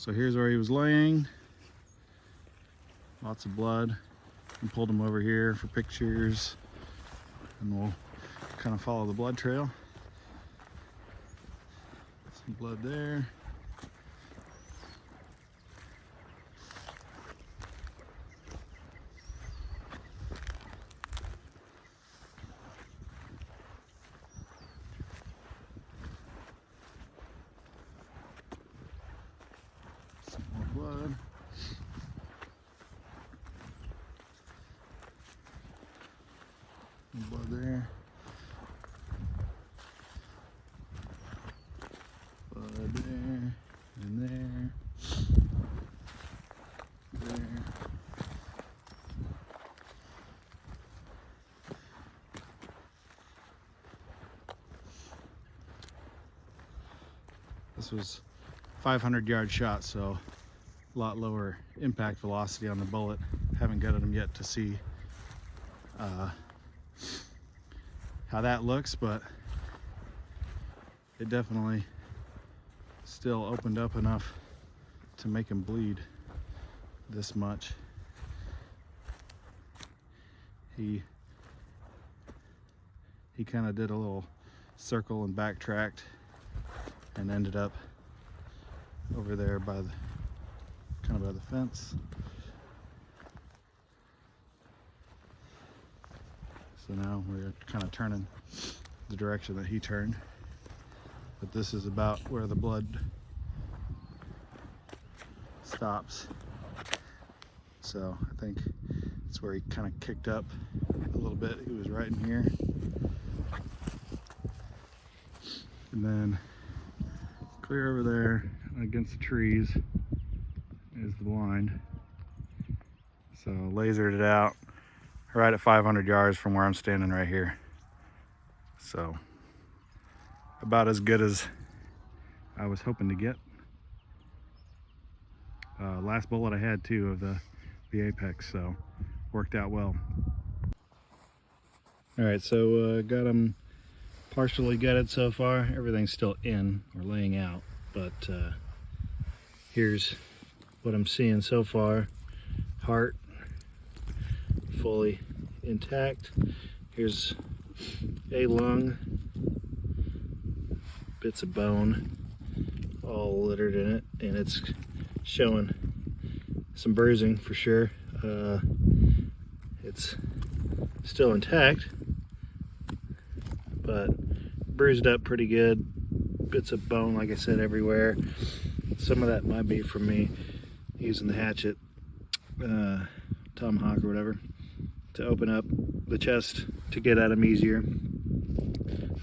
So here's where he was laying. Lots of blood. And pulled him over here for pictures. And we'll kind of follow the blood trail. Some blood there. Some more blood. Some blood there. Blood there. And there. There. This was 500-yard shot, so a lot lower impact velocity on the bullet. Haven't gutted them yet to see how that looks, but it definitely still opened up enough to make him bleed this much. He kind of did a little circle and backtracked and ended up over there by the kind of by the fence. So now we're kind of turning the direction that he turned. But this is about where the blood stops. So I think it's where he kind of kicked up a little bit. He was right in here. And then clear over there against the trees is the blind. So lasered it out right at 500 yards from where I'm standing right here. So about as good as I was hoping to get. Last bullet I had too of the Apex, so worked out well. All right, so got them partially gutted so far. Everything's still in or laying out, but here's what I'm seeing so far. Heart fully intact. Here's a lung, bits of bone all littered in it, and it's showing some bruising for sure. It's still intact, but bruised up pretty good. Bits of bone, like I said, everywhere. Some of that might be from me using the hatchet, tomahawk or whatever, to open up the chest to get at him easier.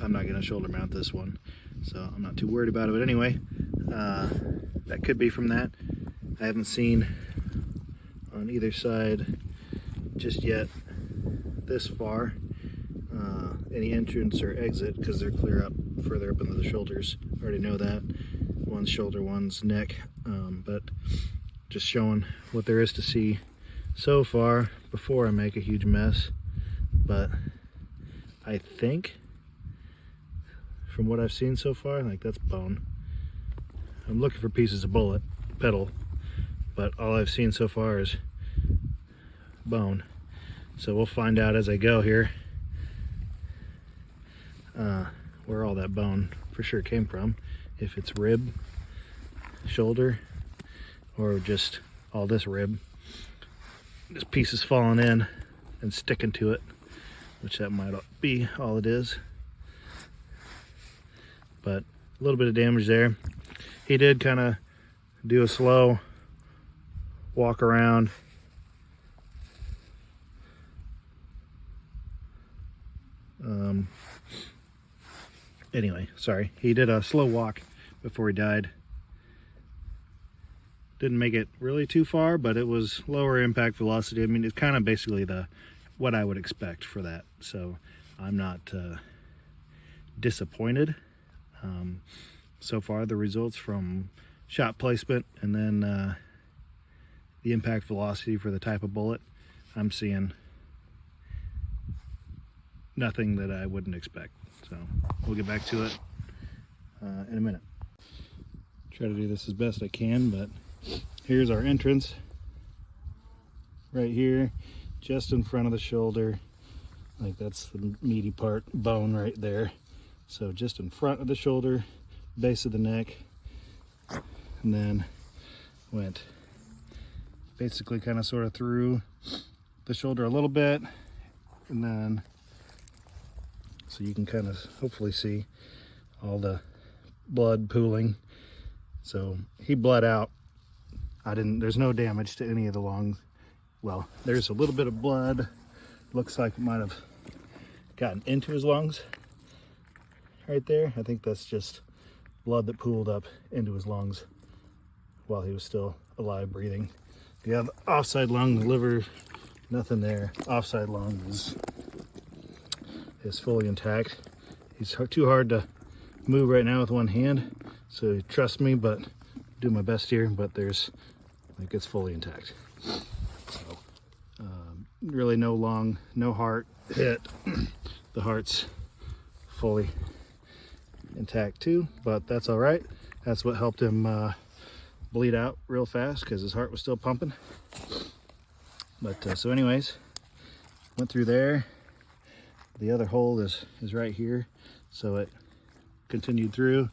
I'm not gonna shoulder mount this one, so I'm not too worried about it. But anyway, that could be from that. I haven't seen on either side just yet this far any entrance or exit, because they're clear up further up into the shoulders. I already know that. One's shoulder, one's neck, but just showing what there is to see so far before I make a huge mess. But I think from what I've seen so far, like, that's bone. I'm looking for pieces of bullet, petal, but all I've seen so far is bone. So we'll find out as I go here where all that bone for sure came from. If it's rib, shoulder, or just all this rib. Just pieces falling in and sticking to it, which that might be all it is. But a little bit of damage there. He did kind of do a slow walk around. Anyway, sorry. He did a slow walk before he died. Didn't make it really too far, but it was lower impact velocity. I mean, it's kind of basically what I would expect for that. So I'm not disappointed. So far, the results from shot placement and then the impact velocity for the type of bullet, I'm seeing nothing that I wouldn't expect. So we'll get back to it in a minute. Try to do this as best I can, but here's our entrance right here, just in front of the shoulder. Like that's the meaty part, bone right there. So just in front of the shoulder, base of the neck, and then went basically kind of sort of through the shoulder a little bit, and then so you can kind of hopefully see all the blood pooling. So he bled out. There's no damage to any of the lungs. Well, there's a little bit of blood. Looks like it might have gotten into his lungs right there. I think that's just blood that pooled up into his lungs while he was still alive, breathing. The other offside lung, the liver, nothing there. Offside lung is fully intact. He's too hard to move right now with one hand, so trust me, but do my best here. But it's fully intact. So really no heart hit. The heart's fully intact too, but that's all right. That's what helped him bleed out real fast, because his heart was still pumping. But so anyways, went through there. The other hole is right here, so it continued through,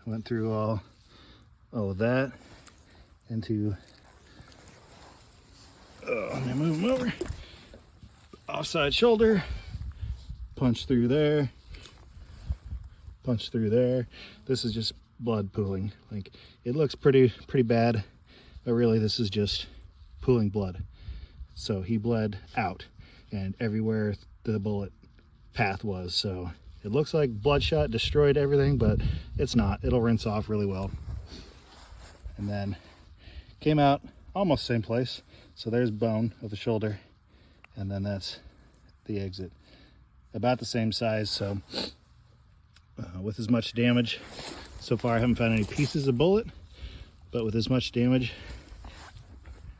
went through all of that into, let me move him over, offside shoulder, punch through there, punch through there. This is just blood pooling. Like, it looks pretty bad, but really this is just pooling blood. So he bled out and everywhere the bullet path was. So it looks like bloodshot destroyed everything, but it's not. It'll rinse off really well. And then came out almost same place. So there's bone of the shoulder, and then that's the exit. About the same size. So with as much damage, so far I haven't found any pieces of bullet, but with as much damage,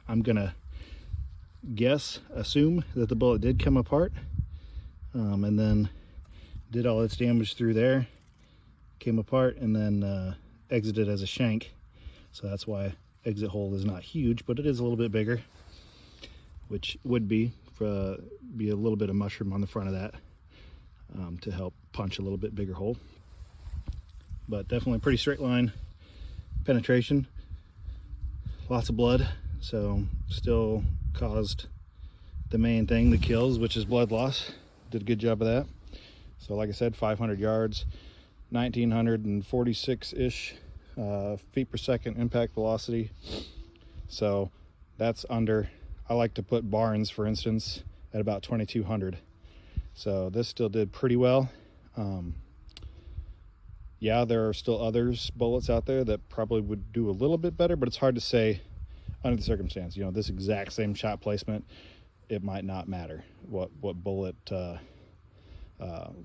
I'm gonna assume that the bullet did come apart, and then did all its damage through there, came apart, and then exited as a shank. So that's why exit hole is not huge, but it is a little bit bigger, which would be a little bit of mushroom on the front of that to help punch a little bit bigger hole. But definitely pretty straight line penetration, lots of blood, so still caused the main thing, the kills, which is blood loss. Did a good job of that. So like I said, 500 yards, 1946-ish feet per second impact velocity. So that's under, I like to put Barnes, for instance, at about 2200. So this still did pretty well. Yeah, there are still bullets out there that probably would do a little bit better, but it's hard to say under the circumstance. You know, this exact same shot placement, it might not matter what bullet,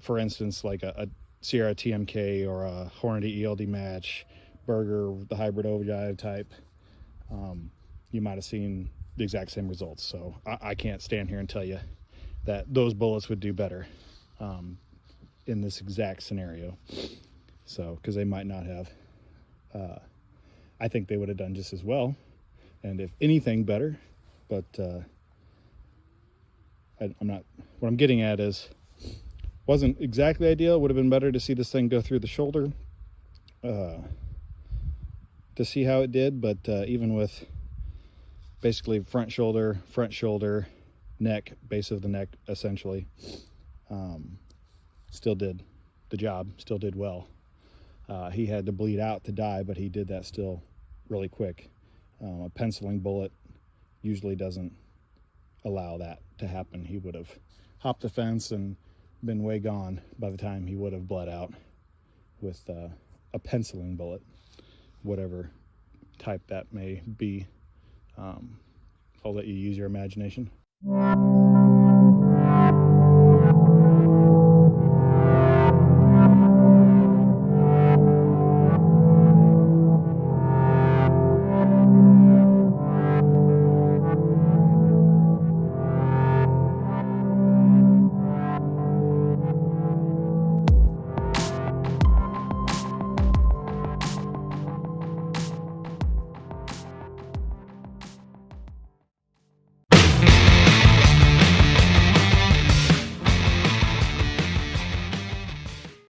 for instance, like a Sierra TMK or a Hornady ELD match, Berger, the hybrid overdrive type, you might have seen the exact same results. So I can't stand here and tell you that those bullets would do better in this exact scenario. So, because they might not have. I think they would have done just as well, and if anything better, but I'm not, what I'm getting at is, wasn't exactly ideal. Would have been better to see this thing go through the shoulder to see how it did, but even with basically front shoulder, neck, base of the neck, essentially, still did the job, still did well. He had to bleed out to die, but he did that still really quick. A penciling bullet usually doesn't allow that to happen. He would have hopped the fence and been way gone by the time he would have bled out with a penciling bullet, whatever type that may be. I'll let you use your imagination.